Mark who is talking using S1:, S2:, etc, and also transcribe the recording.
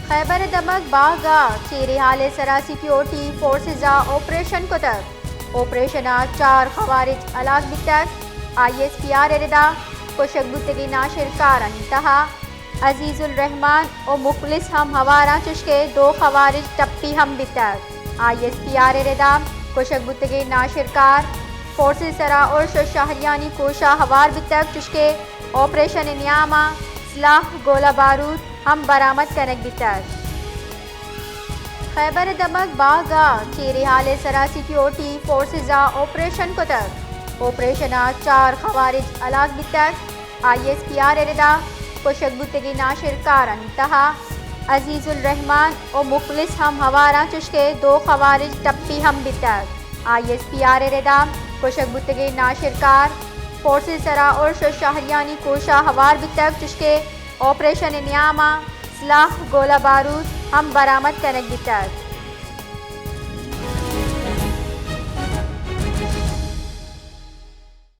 S1: خیبر دمک باغا cherry حال سرا security فورسزا operation کتب آپریشنا 4 خوارج علاق بتک ISPR اردا کشک بتگی ناشر کارن انتہا عزیز الرحمان و مخلص ہم ہوارا چشکے 2 خوارج ٹپی ہم بتک ISPR اردا کشک بتگی ناشر کار فورسز سرا ارش شہریانی کوشا ہوار بتک چشکے آپریشن نیاما سلاح گولہ بارود ہم برآمد کنک بتک خیبر دمک باغا چیری حال سرا سیکیورٹی فورسزا آپریشن کتب آپریشنا 4 خوارج علاق بتک ISPR اردا کشک بتگی ناشر کارن انتہا عزیز الرحمان و مخلص ہم ہوارا چشکے 2 خوارج ٹپی ہم بتک ISPR اردا کشک بتگی ناشر کار فورسز سرا ارش شہریانی کوشا ہوار بتک چشکے آپریشن نیاما سلاح گولہ بارود ہم برآمد کنک بتک